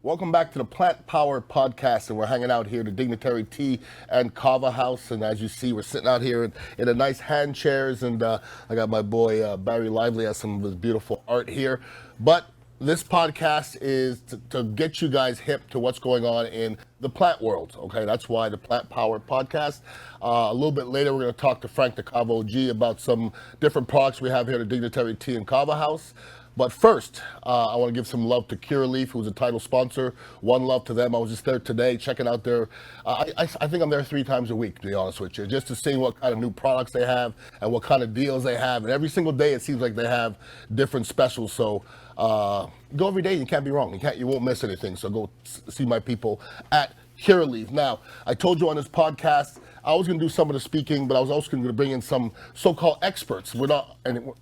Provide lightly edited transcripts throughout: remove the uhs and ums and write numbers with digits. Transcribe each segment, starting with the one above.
Welcome back to the Plant Power Podcast, and we're hanging out here at the Dignitary Tea and Kava House. And as you see, we're sitting out here in a nice hand chairs, and I got my boy Barry Lively has some of his beautiful art here. But this podcast is to get you guys hip to what's going on in the plant world. Okay, that's why the Plant Power Podcast. A little bit later, we're going to talk to Frank, the Kava OG, about some different products we have here at the Dignitary Tea and Kava House. But first, I want to give some love to Curaleaf, who's a title sponsor. One love to them. I was just there today checking out their, I think I'm there 3 times a week, to be honest with you, just to see what kind of new products they have and what kind of deals they have. And every single day, it seems like they have different specials. So go every day. You can't be wrong. You won't miss anything. So go see my people at Curaleaf. Now, I told you on this podcast, I was going to do some of the speaking, but I was also going to bring in some so-called experts. None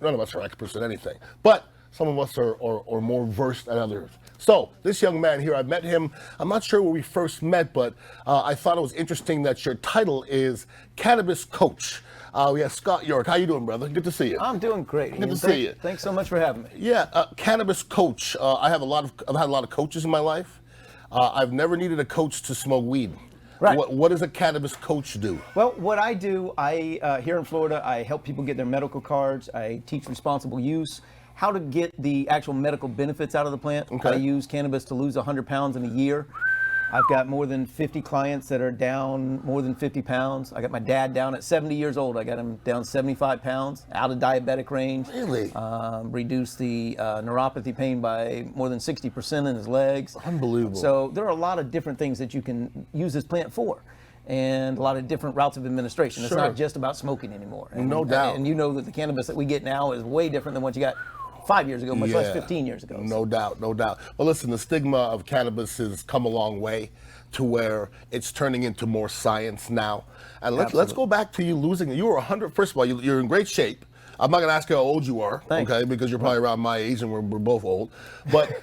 of us are experts in anything. But some of us are more versed than others. So this young man here, I met him. I'm not sure where we first met, but I thought it was interesting that your title is Cannabis Coach. We have Scott York. How you doing, brother? Good to see you. I'm doing great. Good to see you. Thanks so much for having me. Yeah, Cannabis Coach. I've had a lot of coaches in my life. I've never needed a coach to smoke weed. Right. What does a cannabis coach do? Well, what I do, here in Florida, I help people get their medical cards. I teach responsible use, how to get the actual medical benefits out of the plant. Okay. I use cannabis to lose 100 pounds in a year. I've got more than 50 clients that are down more than 50 pounds. I got my dad down at 70 years old. I got him down 75 pounds, out of diabetic range. Really? Reduced the neuropathy pain by more than 60% in his legs. Unbelievable. So there are a lot of different things that you can use this plant for, and a lot of different routes of administration. It's Sure. not just about smoking anymore. And, No doubt. And you know that the cannabis that we get now is way different than what you got 5 years ago, much less 15 years ago. No doubt, no doubt. Well, listen, the stigma of cannabis has come a long way to where it's turning into more science now. And let's go back to you losing. You were 100. First of all, you're in great shape. I'm not going to ask you how old you are, Thanks. okay, because you're probably around my age and we're both old. But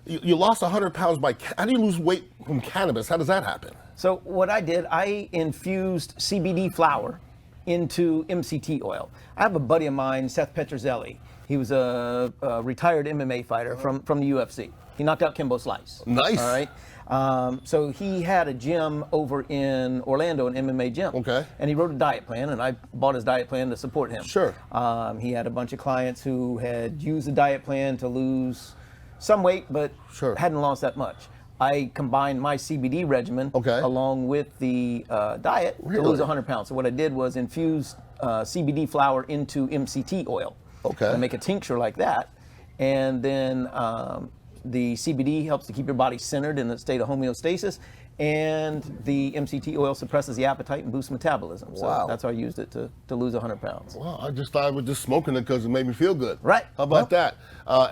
you lost 100 pounds by. How do you lose weight from cannabis? How does that happen? So what I did, I infused CBD flower into MCT oil. I have a buddy of mine, Seth Petrozelli. He was a retired MMA fighter from the UFC. He knocked out Kimbo Slice. Nice. All right. So he had a gym over in Orlando, an MMA gym. Okay. And he wrote a diet plan, and I bought his diet plan to support him. Sure. He had a bunch of clients who had used the diet plan to lose some weight, but Sure. hadn't lost that much. I combined my CBD regimen along with the diet to lose 100 pounds. So what I did was infuse CBD flower into MCT oil. Okay. And make a tincture like that. And then the CBD helps to keep your body centered in a state of homeostasis. And the MCT oil suppresses the appetite and boosts metabolism. So Wow. that's how I used it to lose 100 pounds. Well, I just thought I was just smoking it because it made me feel good. Right. How about that?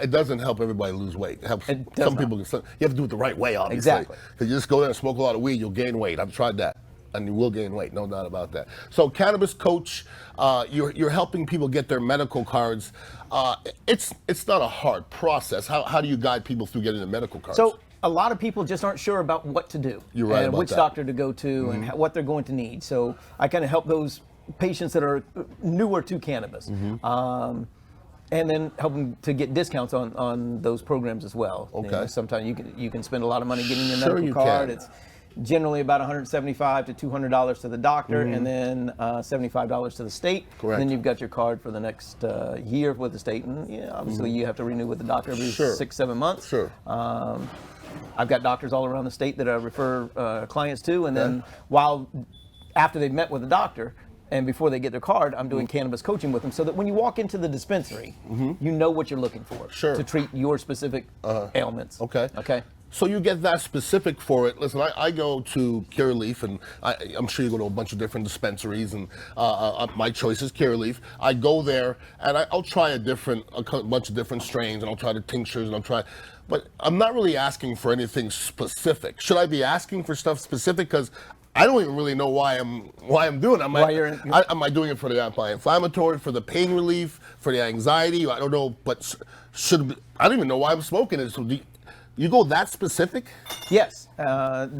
It doesn't help everybody lose weight. It helps It does some not. people. You have to do it the right way, obviously. Exactly. Because you just go there and smoke a lot of weed, you'll gain weight. I've tried that. And you will gain weight, no doubt about that. So, Cannabis Coach, you're helping people get their medical cards. It's not a hard process. How do you guide people through getting their medical cards? So a lot of people just aren't sure about what to do. You're right and about which that. doctor to go to and what they're going to need. So I kind of help those patients that are newer to cannabis. And then help them to get discounts on those programs as well. Okay. You know, sometimes you can spend a lot of money getting your Sure medical you card. can. It's generally about $175 to $200 to the doctor, and then $75 to the state. Correct. Then you've got your card for the next year with the state, and obviously you have to renew with the doctor every Sure. 6-7 months. Sure. I've got doctors all around the state that I refer clients to, and then after they've met with the doctor and before they get their card, I'm doing cannabis coaching with them, so that when you walk into the dispensary, you know what you're looking for to treat your specific ailments. Okay. Okay. So you get that specific for it. Listen, I go to Curaleaf, and I'm sure you go to a bunch of different dispensaries, and my choice is Curaleaf. I go there, and I'll try a bunch of different strains, and I'll try the tinctures, and I'll try. But I'm not really asking for anything specific. Should I be asking for stuff specific? Because I don't even really know why I'm doing it. Am I doing it for the anti-inflammatory, for the pain relief, for the anxiety? I don't know, but I don't even know why I'm smoking it. So you go that specific? Yes,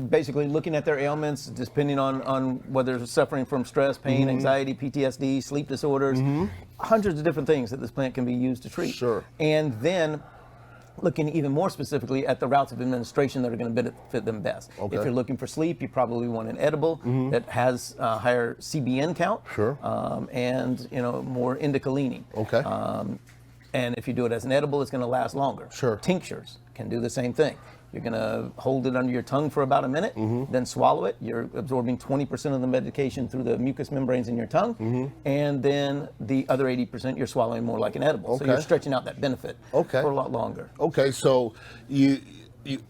basically looking at their ailments, depending on whether they're suffering from stress, pain, anxiety, PTSD, sleep disorders, hundreds of different things that this plant can be used to treat. Sure. And then looking even more specifically at the routes of administration that are going to benefit them best. Okay. If you're looking for sleep, you probably want an edible that has a higher CBN count, Sure. and more indica leaning. Okay. And if you do it as an edible, it's going to last longer. Sure. Tinctures can do the same thing. You're going to hold it under your tongue for about a minute, then swallow it. You're absorbing 20% of the medication through the mucous membranes in your tongue, and then the other 80% you're swallowing more like an edible. So Okay. you're stretching out that benefit Okay. for a lot longer. Okay, so you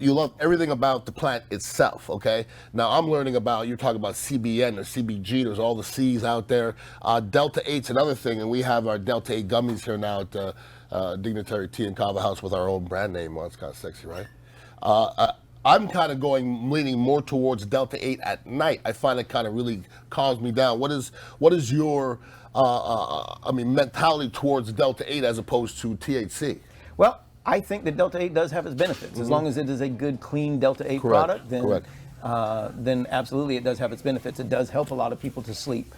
love everything about the plant itself, okay? Now I'm learning about, you're talking about CBN or CBG, there's all the C's out there. Delta 8's another thing, and we have our Delta 8 gummies here now at the Dignitary Tea Kava House with our own brand name. Well, it's kind of sexy, right? I'm kind of leaning more towards Delta 8 at night. I find it kind of really calms me down. What is your, mentality towards Delta 8 as opposed to THC? Well, I think that Delta 8 does have its benefits. As long as it is a good, clean Delta 8 Correct. product, Correct. Then absolutely it does have its benefits. It does help a lot of people to sleep.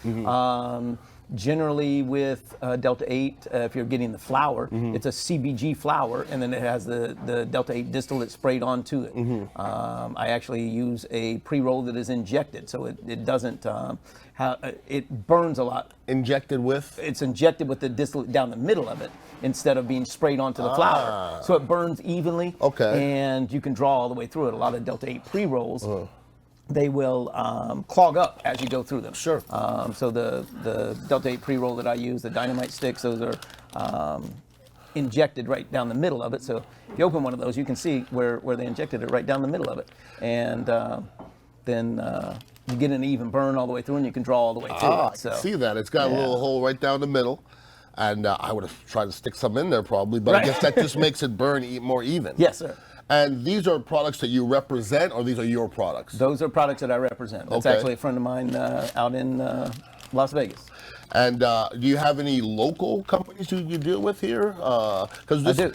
Generally with Delta 8, if you're getting the flower, it's a CBG flower, and then it has the Delta 8 distillate sprayed onto it. I actually use a pre-roll that is injected, so it doesn't, it burns a lot. Injected with? It's injected with the distillate down the middle of it instead of being sprayed onto the flower. So it burns evenly, Okay. and you can draw all the way through it. A lot of Delta 8 pre-rolls, they will clog up as you go through them. Sure. So the Delta 8 pre-roll that I use, the dynamite sticks, those are injected right down the middle of it. So if you open one of those, you can see where they injected it right down the middle of it. And then you get an even burn all the way through, and you can draw all the way through I it. So, can see that. It's got a little hole right down the middle. And I would have tried to stick some in there probably, but I guess that just makes it burn more even. Yes, sir. And these are products that you represent, or these are your products? Those are products that I represent. That's Okay. actually a friend of mine out in Las Vegas. And do you have any local companies you deal with here? Because I do.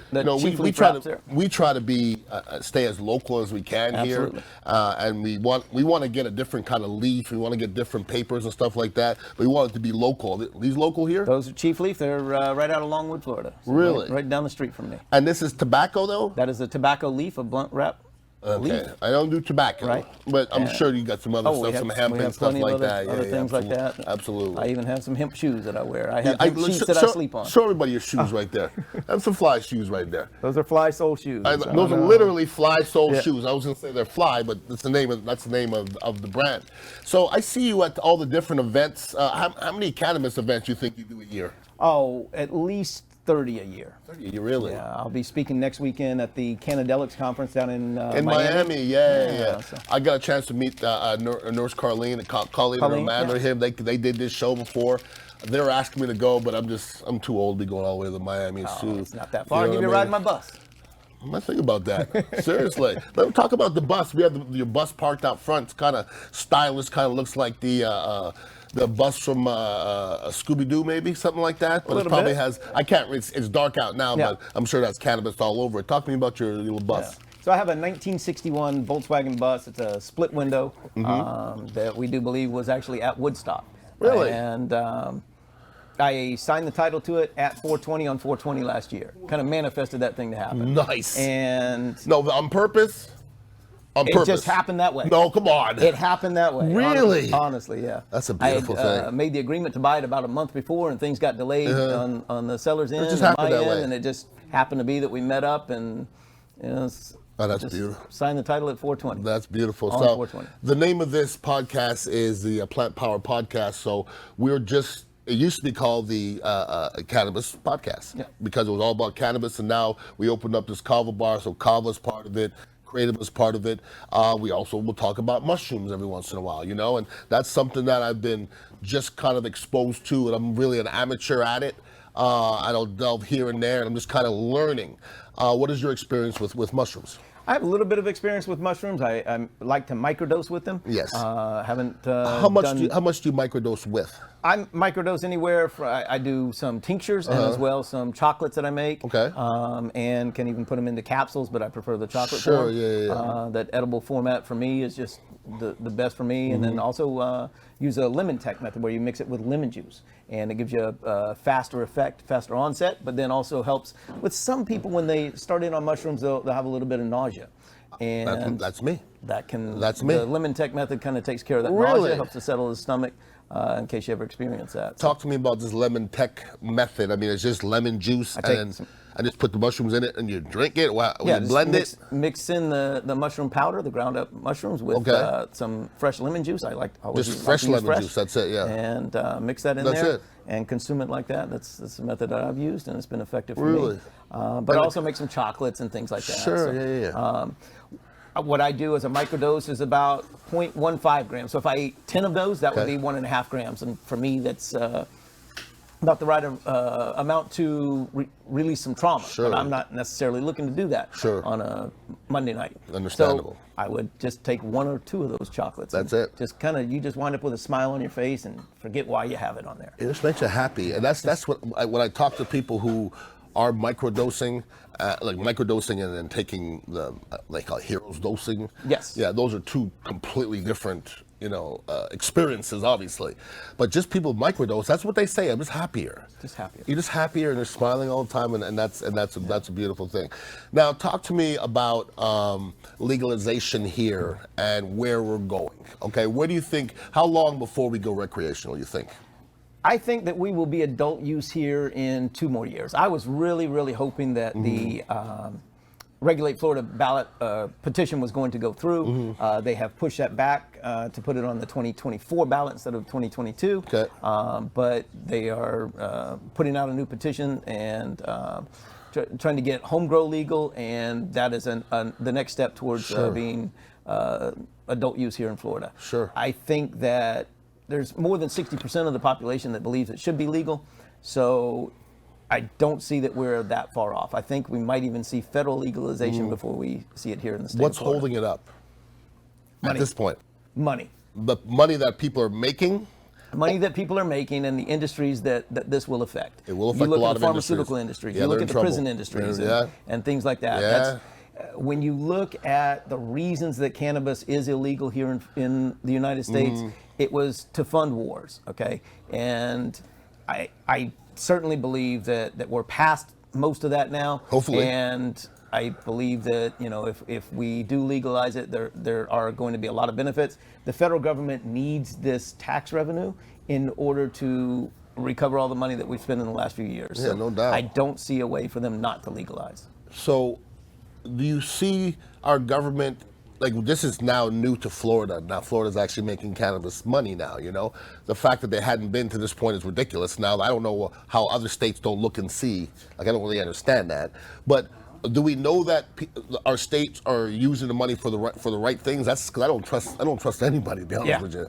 we try to be stay as local as we can Absolutely. here, and we want to get a different kind of leaf. We want to get different papers and stuff like that. But we want it to be local. These local here? Those are Chief Leaf. They're right out of Longwood, Florida. So Really? Right down the street from me. And this is tobacco though? That is a tobacco leaf, a blunt wrap Okay, leaf. I don't do tobacco, Right. but I'm sure you got some other we stuff, have, some hemp we and have stuff plenty like of that. other things like that. Absolutely. I even have some hemp shoes that I wear. I have hemp sheets that I sleep on. Show everybody your shoes right there. Have some fly shoes right there. Those are fly sole shoes. Those are literally fly sole shoes. I was going to say they're fly, but that's the name of the brand. So I see you at all the different events. How many cannabis events you think you do a year? Oh, at least 30 a year. 30, you really? Yeah, I'll be speaking next weekend at the Cannadelics conference down in Miami, yeah. So. I got a chance to meet Nurse Colleen and Amanda. Him, they did this show before. They were asking me to go, but I'm too old to be going all the way to Miami. It's not that far. Give you a ride in my bus. I'm not thinking about that. Seriously. Let me talk about the bus. We have your bus parked out front. It's kind of stylish. Kind of looks like the bus from Scooby-Doo, maybe something like that. But it probably has. I can't. It's dark out now, but I'm sure that's cannabis all over it. Talk to me about your little bus. Yeah. So I have a 1961 Volkswagen bus. It's a split window that we do believe was actually at Woodstock. Really? And I signed the title to it at 420 on 420 last year. Kind of manifested that thing to happen. Nice. And no, on purpose. On purpose. It just happened that way. No, come on. It happened that way. Really? Honestly, yeah. That's a beautiful I had, thing. made the agreement to buy it about a month before, and things got delayed on the seller's end just and happened my that end, way. and it just happened to be that we met up and Oh, that's just beautiful. signed the title at 420. That's beautiful. On So 420. the name of this podcast is the Plant Power Podcast. So it used to be called the Cannabis Podcast because it was all about cannabis, and now we opened up this Kava bar, so Kava's part of it. Creative is part of it. We also will talk about mushrooms every once in a while, and that's something that I've been just kind of exposed to, and I'm really an amateur at it. I don't delve here and there, and I'm just kind of learning. What is your experience with mushrooms? I have a little bit of experience with mushrooms. I like to microdose with them. Yes. Haven't How much do you microdose with? I microdose anywhere. I do some tinctures and as well some chocolates that I make. Okay. And can even put them into capsules, but I prefer the chocolate Sure, form. yeah. That edible format for me is just the best for me. And then also use a lemon tech method where you mix it with lemon juice. and it gives you a faster effect, faster onset, but then also helps with some people when they start in on mushrooms, they'll have a little bit of nausea. And That's me. that's me. The lemon tech method kind of takes care of that Really? nausea, helps to settle the stomach, in case you ever experience that. Talk to me about this lemon tech method. I mean, it's just lemon juice, and I just put the mushrooms in it, and you drink it. Wow, you blend it. Mix in the mushroom powder, the ground up mushrooms, with some fresh lemon juice. I always Just fresh lemon juice. That's it. Yeah. And mix that in there. And consume it like that. That's the method that I've used, and it's been effective for me. But also make some chocolates and things like that. Sure. So, what I do as a microdose is about 0.15 grams. So if I ate 10 of those, that would be 1.5 grams. And for me, that's about the right amount to release some trauma. Sure. But I'm not necessarily looking to do that on a Monday night. Understandable. So I would just take 1 or 2 of those chocolates. That's it. Just you just wind up with a smile on your face and forget why you have it on there. It just makes you happy, and that's what when I talk to people who are microdosing, and then taking the heroes dosing. Yes. Yeah, those are 2 completely different, experiences, obviously. But just people microdose, that's what they say. I'm just happier. Just happier. You're just happier, and you're smiling all the time, and that's a beautiful thing. Now, talk to me about legalization here and where we're going. Okay, where do you think? How long before we go recreational? You think? I think that we will be adult use here in 2 more years. I was really, really hoping that the Regulate Florida ballot petition was going to go through. They have pushed that back to put it on the 2024 ballot instead of 2022. Okay. But they are putting out a new petition and trying to get home grow legal, and that is the next step towards being adult use here in Florida. Sure. I think that there's more than 60% of the population that believes it should be legal. So I don't see that we're that far off. I think we might even see federal legalization before we see it here in the state What's of Florida. holding it up at this point? Money. The money that people are making? Money that people are making and the industries that this will affect. It will affect a lot of You look at the pharmaceutical industries. You look at the prison industries and things like that. Yeah. When you look at the reasons that cannabis is illegal here in the United States, it was to fund wars, okay? And I certainly believe that we're past most of that now. Hopefully. And I believe that, if we do legalize it, there are going to be a lot of benefits. The federal government needs this tax revenue in order to recover all the money that we've spent in the last few years. Yeah, no doubt. I don't see a way for them not to legalize. So do you see our government, this is now new to Florida. Now Florida's actually making cannabis money now, The fact that they hadn't been to this point is ridiculous. Now, I don't know how other states don't look and see. I don't really understand that. But do we know that our states are using the money for the right things? That's because I don't trust anybody, to be honest with you.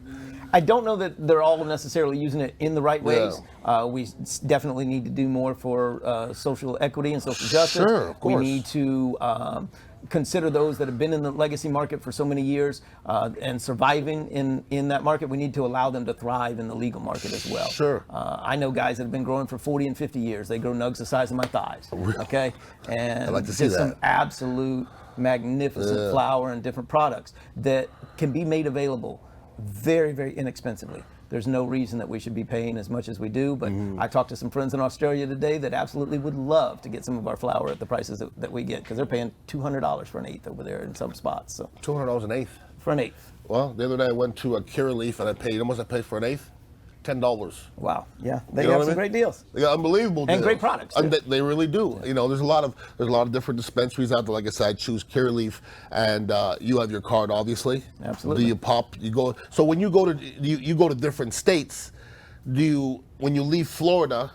I don't know that they're all necessarily using it in the right ways. We definitely need to do more for social equity and social justice. Sure, of course. We need to consider those that have been in the legacy market for so many years and surviving in that market. We need to allow them to thrive in the legal market as well. Sure. I know guys that have been growing for 40 and 50 years. They grow nugs the size of my thighs. Okay, and I'd like to see just that. some absolute magnificent flower and different products that can be made available very, very inexpensively. There's no reason that we should be paying as much as we do, but I talked to some friends in Australia today that absolutely would love to get some of our flower at the prices that we get, because they're paying $200 for an eighth over there in some spots. So $200 an eighth? For an eighth. Well, the other day I went to a Curaleaf and I paid, how much I paid for an eighth? $10. Wow. Yeah, they have some great deals. They got unbelievable deals. And great products. And they really do. There's a lot of different dispensaries out there. Like I said, I choose Curaleaf, and you have your card, obviously. Absolutely. Do you pop? You go. So when you go to you go to different states, when you leave Florida?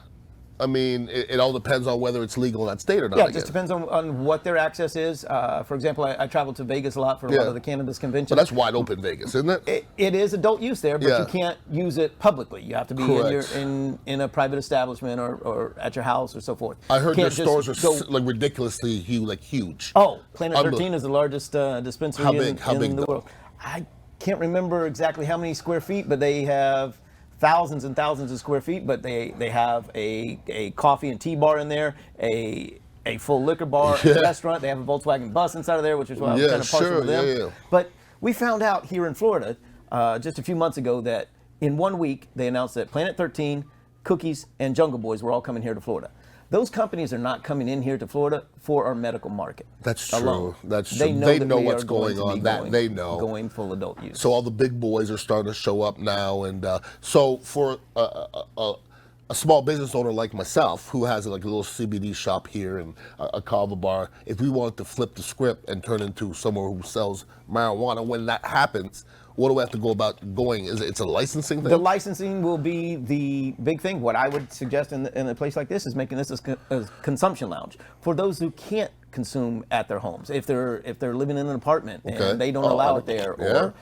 I mean, it all depends on whether it's legal in that state or not. Yeah, it just depends on what their access is. For example, I traveled to Vegas a lot for a lot of the cannabis conventions. But that's wide open Vegas, isn't it? It is adult use there, but you can't use it publicly. You have to be in a private establishment or at your house or so forth. I heard their stores are ridiculously huge. Oh, Planet 13 is the largest dispensary in the world. I can't remember exactly how many square feet, but they have thousands and thousands of square feet, but they have a coffee and tea bar in there, a full liquor bar, a restaurant. They have a Volkswagen bus inside of there, which is why I was kind of partial to them. Yeah. But we found out here in Florida just a few months ago that in 1 week they announced that Planet 13, Cookies, and Jungle Boys were all coming here to Florida. Those companies are not coming in here to Florida for our medical market. That's true. Alone. That's true. They They know what's going on. They know. Going full adult use. So all the big boys are starting to show up now, and so for a small business owner like myself, who has like a little CBD shop here and a kava bar, if we wanted to flip the script and turn into someone who sells marijuana, when that happens, what do we have to go about going? It's a licensing thing? The licensing will be the big thing. What I would suggest in a place like this is making this a consumption lounge for those who can't consume at their homes. If they're living in an apartment and they don't allow it there, or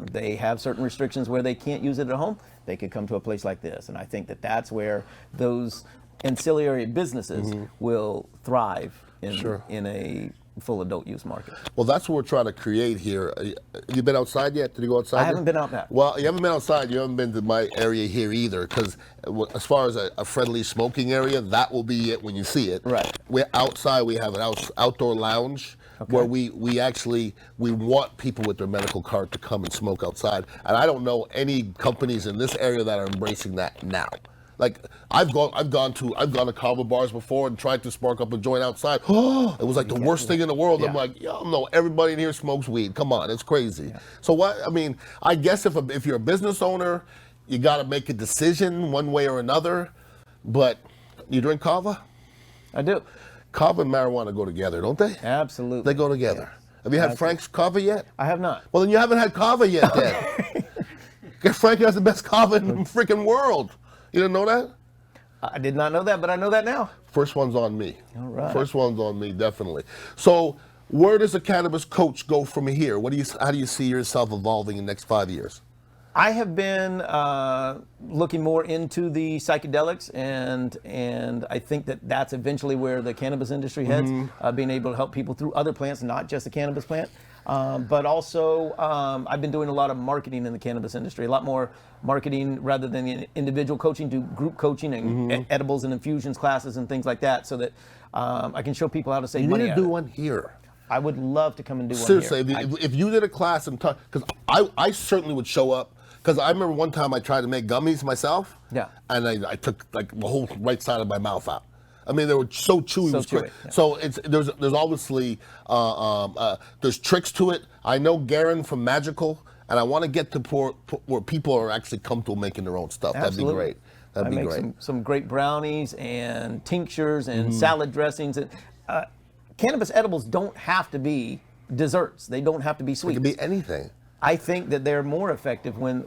they have certain restrictions where they can't use it at home, they could come to a place like this. And I think that that's where those ancillary businesses will thrive in a full adult use market. Well, that's what we're trying to create here. You been outside yet? Did you go outside? I haven't been out back. Well, you haven't been outside. You haven't been to my area here either, because as far as a friendly smoking area, that will be it when you see it. Right. We're outside. We have an outdoor lounge where we want people with their medical card to come and smoke outside. And I don't know any companies in this area that are embracing that now. Like I've gone to kava bars before and tried to spark up a joint outside. Oh, it was like the worst thing in the world. I'm like, y'all know everybody in here smokes weed. Come on, it's crazy. So what? I mean, I guess if you're a business owner, you got to make a decision one way or another. But you drink kava? I do. Kava and marijuana go together, don't they? Absolutely. They go together. Have you had Frank's kava yet? I have not. Well, then you haven't had kava yet, then. Frank has the best kava in the freaking world. You didn't know that? I did not know that, but I know that now. First one's on me. All right. First one's on me, definitely. So where does a cannabis coach go from here? How do you see yourself evolving in the next 5 years? I have been looking more into the psychedelics, and I think that that's eventually where the cannabis industry heads, being able to help people through other plants, not just the cannabis plant. But also, I've been doing a lot of marketing in the cannabis industry, a lot more marketing rather than the individual coaching, do group coaching and edibles and infusions classes and things like that, so that I can show people how to save money. You need to do one here. I would love to come and do one here. Seriously, if you did a class and talk, because I certainly would show up. Because I remember one time I tried to make gummies myself. Yeah. And I took like the whole right side of my mouth out. I mean, they were so chewy. So there's obviously there's tricks to it. I know Garen from Magical, and I want to get to where people are actually comfortable making their own stuff. Absolutely. That'd be great. I make some great brownies and tinctures and salad dressings. And cannabis edibles don't have to be desserts. They don't have to be sweet. It can be anything. I think that they're more effective when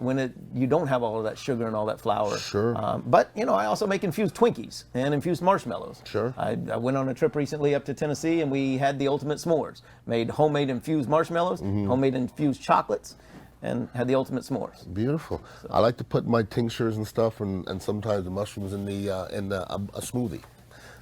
you don't have all of that sugar and all that flour. Sure. But I also make infused Twinkies and infused marshmallows. Sure. I went on a trip recently up to Tennessee, and we had the ultimate s'mores. Made homemade infused marshmallows, homemade infused chocolates, and had the ultimate s'mores. Beautiful. So. I like to put my tinctures and stuff, and sometimes the mushrooms in a smoothie.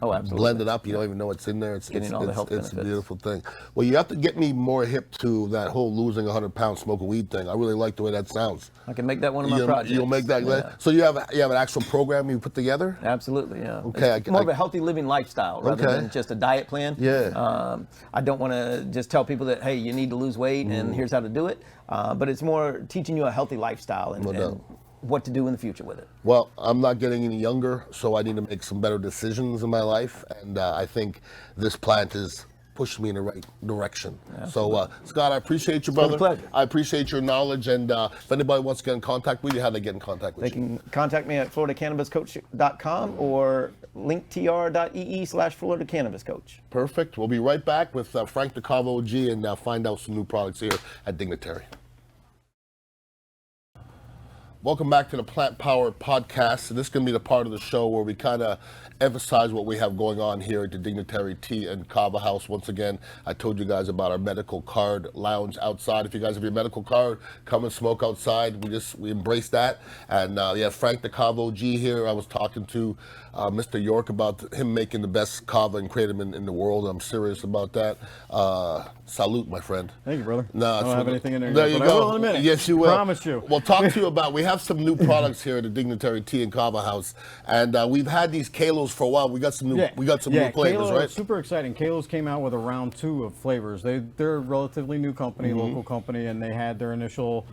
Oh, absolutely. Blend it up. You don't even know what's in there. It's a beautiful thing. Well, you have to get me more hip to that whole losing 100 pounds smoking weed thing. I really like the way that sounds. I can make that one of my projects. You'll make that. Yeah. So you have an actual program you put together? Absolutely, yeah. Okay. It's more of a healthy living lifestyle rather than just a diet plan. Yeah. I don't want to just tell people that, hey, you need to lose weight and here's how to do it. But it's more teaching you a healthy lifestyle and what to do in the future with it. Well, I'm not getting any younger, so I need to make some better decisions in my life, and I think this plant is pushing me in the right direction. Absolutely. So, Scott, I appreciate you, brother. It's been a pleasure. I appreciate your knowledge, and if anybody wants to get in contact with you, how do they get in contact with you? They can contact me at floridacannabiscoach.com or linktr.ee/FloridaCannabisCoach. Perfect. We'll be right back with Frank the Kava OG and find out some new products here at Dignitary. Welcome back to the Plant Power Podcast. This is going to be the part of the show where we kind of emphasize what we have going on here at the Dignitary Tea and Kava House. Once again, I told you guys about our medical card lounge outside. If you guys have your medical card, come and smoke outside. We embrace that. And we have Frank the Kava OG here. I was talking to Mr. York about him making the best kava and kratom in the world. I'm serious about that. Salute, my friend. Thank you, brother. No, I don't have anything in there There yet, you but go. I will in a minute. Yes, you will. Promise you. We'll talk to you about, we have some new products here at the Dignitary Tea and Kava House. And we've had these Kalos for a while. We got some new new flavors, Kalo, right? Super exciting. Kalos came out with a round 2 of flavors. They're a relatively new company, local company, and they had their initial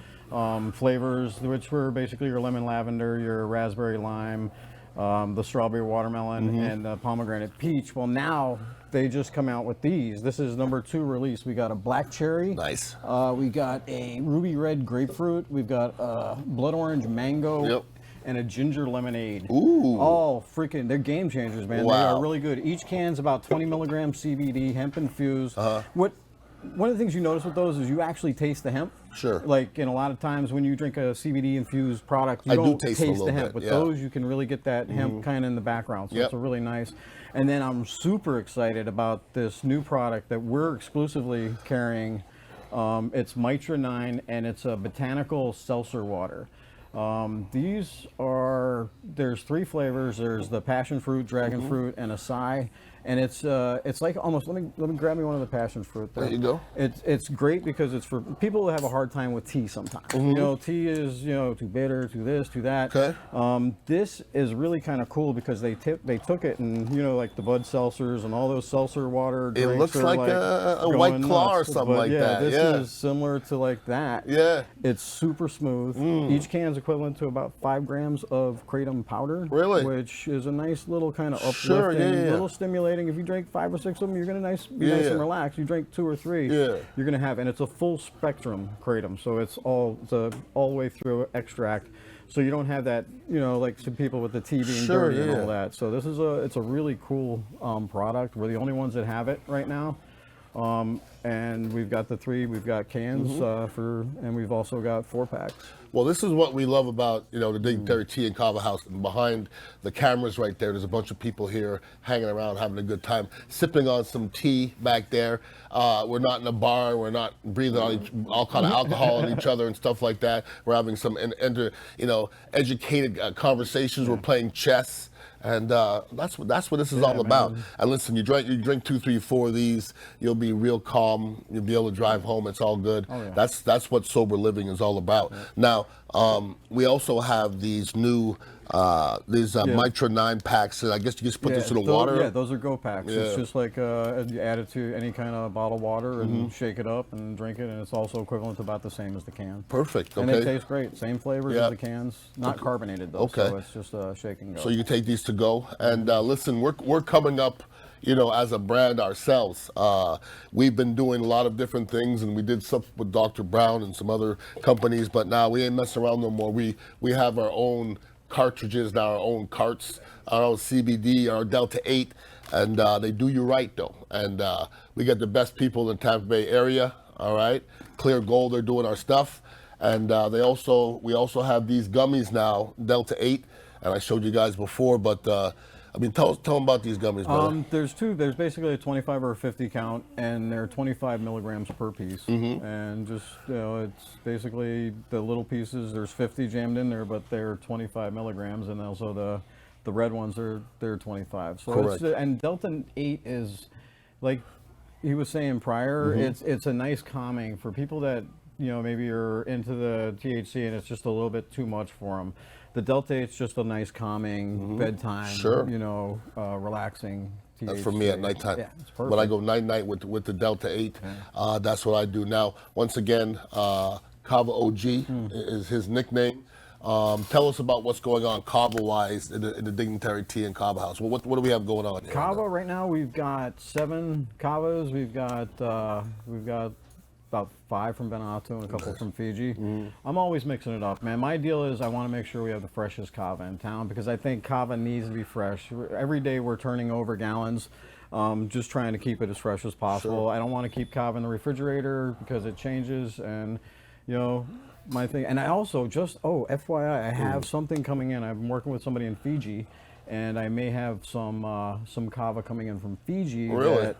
flavors, which were basically your lemon lavender, your raspberry lime, the strawberry watermelon, and the pomegranate peach. Well, now they just come out with these. This is number 2 release. We got a black cherry. Nice. We got a ruby red grapefruit. We've got a blood orange mango. Yep. And a ginger lemonade. Ooh. Oh, freaking, they're game changers, man. Wow. They are really good. Each can's about 20 milligrams CBD, hemp infused. One of the things you notice with those is you actually taste the hemp. Sure. Like, in a lot of times when you drink a CBD infused product, you I don't do taste a the little hemp. bit, With yeah. those, you can really get that hemp kind of in the background. So Yep. it's a really nice. And then I'm super excited about this new product that we're exclusively carrying. It's Mitra 9, and it's a botanical seltzer water. There's 3 flavors. There's the passion fruit, dragon fruit, and acai. And it's like almost, let me grab me one of the passion fruit there. There you go. It's great because it's for people who have a hard time with tea sometimes. You know, tea is, too bitter, too this, too that. Okay. This is really kind of cool because they took it and, like the Bud seltzers and all those seltzer water drinks. It looks are like a White going Claw or nuts. something But like yeah, that. This Yeah. is similar to like that. Yeah. It's super smooth. Each can is equivalent to about 5 grams of kratom powder. Really? Which is a nice little kind of uplifting, Sure, yeah. little stimulating. If you drink 5 or 6 of them, you're gonna be nice and relaxed. You drink 2 or 3, Yeah. you're gonna have, and it's a full spectrum kratom, so it's all the way through extract. So you don't have that, like some people with the tea being Sure, dirty and yeah. all that. So this is it's a really cool product. We're the only ones that have it right now. And we've got the 3, we've got cans and we've also got 4-packs. Well, this is what we love about, the Dignitary Tea and Kava House. And behind the cameras right there's a bunch of people here hanging around, having a good time, sipping on some tea back there. We're not in a bar. We're not breathing on all kind of alcohol on each other and stuff like that. We're having some, educated conversations. We're playing chess. And that's what this is all about. Man. And listen, you drink 2, 3, 4 of these, you'll be real calm. You'll be able to drive home. It's all good. Oh, yeah. That's what sober living is all about. Yeah. Now, we also have these new Mitra 9 packs. And I guess you just put this in the water. Yeah, those are Go Packs. Yeah. It's just like you add it to any kind of bottled water and shake it up and drink it, and it's also equivalent to about the same as the can. Perfect. Okay. And it tastes great. Same flavors Yeah. as the cans. Not carbonated though. Okay. So it's just shake and go. So you can take these to go. And listen, we're coming up, as a brand ourselves. We've been doing a lot of different things, and we did stuff with Dr. Brown and some other companies, but now we ain't messing around no more. We have our own cartridges now, our own carts, our own CBD, our Delta 8, and they do you right though. And we got the best people in the Tampa Bay area. All right, Clear Gold, they're doing our stuff, and we also have these gummies now, Delta 8, and I showed you guys before, but tell them about these gummies, brother. There's 2. There's basically a 25 or a 50 count, and they're 25 milligrams per piece. And just, it's basically the little pieces. There's 50 jammed in there, but they're 25 milligrams, and also the red ones they're 25. So Correct. And Delta 8 is, like he was saying prior, it's a nice calming for people that maybe are into the THC and it's just a little bit too much for them. The Delta 8's just a nice calming bedtime, relaxing THC. That's for me at nighttime. Yeah, it's perfect. When I go night with the Delta 8, that's what I do. Now, once again, Kava OG is his nickname. Tell us about what's going on Kava-wise in the Dignitary Tea and Kava House. Well, what do we have going on here? Kava right now, we've got 7 Kavas. We've got about 5 from Vanuatu and a couple from Fiji. I'm always mixing it up, man. My deal is I want to make sure we have the freshest Kava in town because I think Kava needs to be fresh. Every day we're turning over gallons, just trying to keep it as fresh as possible. Sure. I don't want to keep Kava in the refrigerator because it changes and, my thing. And I also FYI, I have something coming in. I'm working with somebody in Fiji, and I may have some Kava coming in from Fiji that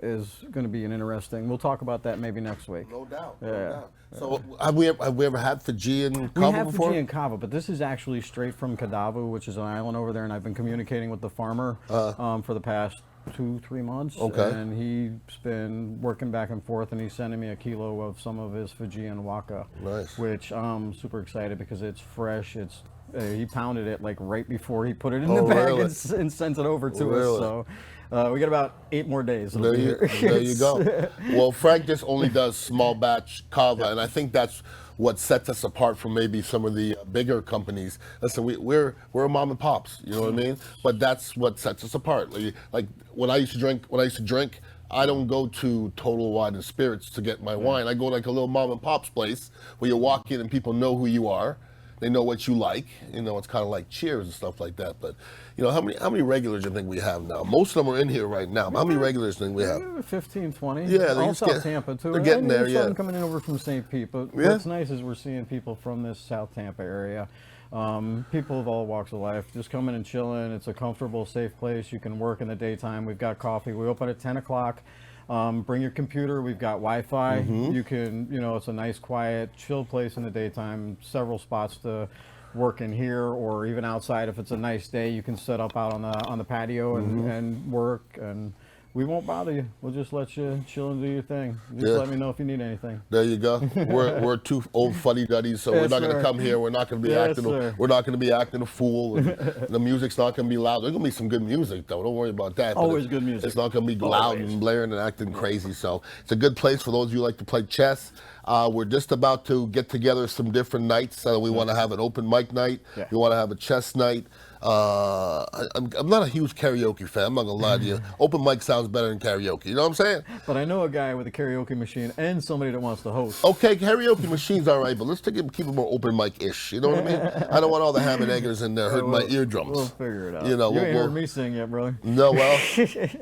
is going to be an interesting. We'll talk about that maybe next week. No doubt. Yeah. No doubt. So have we ever had Fijian Kava We have before? Fijian Kava, but this is actually straight from Kadavu, which is an island over there, and I've been communicating with the farmer for the past 2-3 months. Okay. And he's been working back and forth, and he's sending me a kilo of some of his Fijian waka. Nice. Which I'm super excited because it's fresh. It's he pounded it like right before he put it in the bag really? and sent it over to Really? us. So we got about 8 more days. There you go. Well, Frank just only does small batch Kava, and I think that's what sets us apart from maybe some of the bigger companies. Listen, we're a mom and pops, you know what I mean? But that's what sets us apart. Like when I used to drink, I don't go to Total Wine and Spirits to get my wine. I go like a little mom and pop's place where you walk in and people know who you are. They know what you like. You know, it's kind of like Cheers and stuff like that. But, you know, how many regulars do you think we have now? Most of them are in here right now. But how many regulars do you think we have? 15, 20. Yeah, all South Tampa too. They're getting there, Some yeah. coming in over from St. Pete, but Yeah. what's nice is we're seeing people from this South Tampa area. People of all walks of life just coming and chilling. It's a comfortable, safe place. You can work in the daytime. We've got coffee. We open at 10 o'clock. Bring your computer. We've got Wi-Fi. You can, you know, it's a nice, quiet, chill place in the daytime. Several spots to work in here, or even outside. If it's a nice day, you can set up out on the patio and work. And we won't bother you. We'll just let you chill and do your thing. Just let me know if you need anything. There you go. We're two old fuddy-duddies, so we're not going to come here. We're not going to be acting a fool. And the music's not going to be loud. There's going to be some good music though. Don't worry about that. Always good music. It's not going to be loud and blaring and acting crazy. So it's a good place for those of you who like to play chess. We're just about to get together some different nights. We want to have an open mic night. Yeah. We want to have a chess night. I'm not a huge karaoke fan. I'm not gonna lie to you. Open mic sounds better than karaoke. You know what I'm saying? But I know a guy with a karaoke machine and somebody that wants to host. Okay, karaoke machine's all right, but let's keep it more open mic-ish. You know what I mean? I don't want all the ham and eggers in there hurting my eardrums. We'll figure it out. You know, you ain't heard me sing yet, brother. No, well,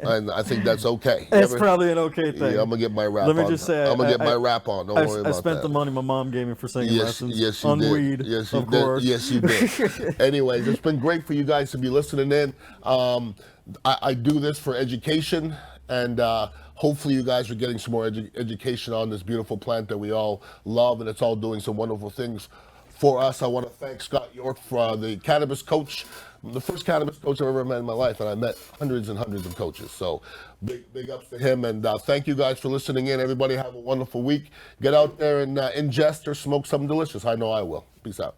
and I think that's okay. It's probably an okay thing. Yeah, I'm gonna get my rap on. Let me just say, I'm gonna get my rap on. Don't worry about that. I spent the money my mom gave me for singing lessons. Yes, you on did. weed, Yes, you of did. course. Yes, you did. Anyways, it's been great for you guys to be listening in. I do this for education, and hopefully you guys are getting some more education on this beautiful plant that we all love, and it's all doing some wonderful things for us. I want to thank Scott York for the Cannabis Coach, the first Cannabis Coach I've ever met in my life, and I met hundreds and hundreds of coaches. So big ups to him, and thank you guys for listening in. Everybody have a wonderful week. Get out there and ingest or smoke something delicious. I know I will. Peace out.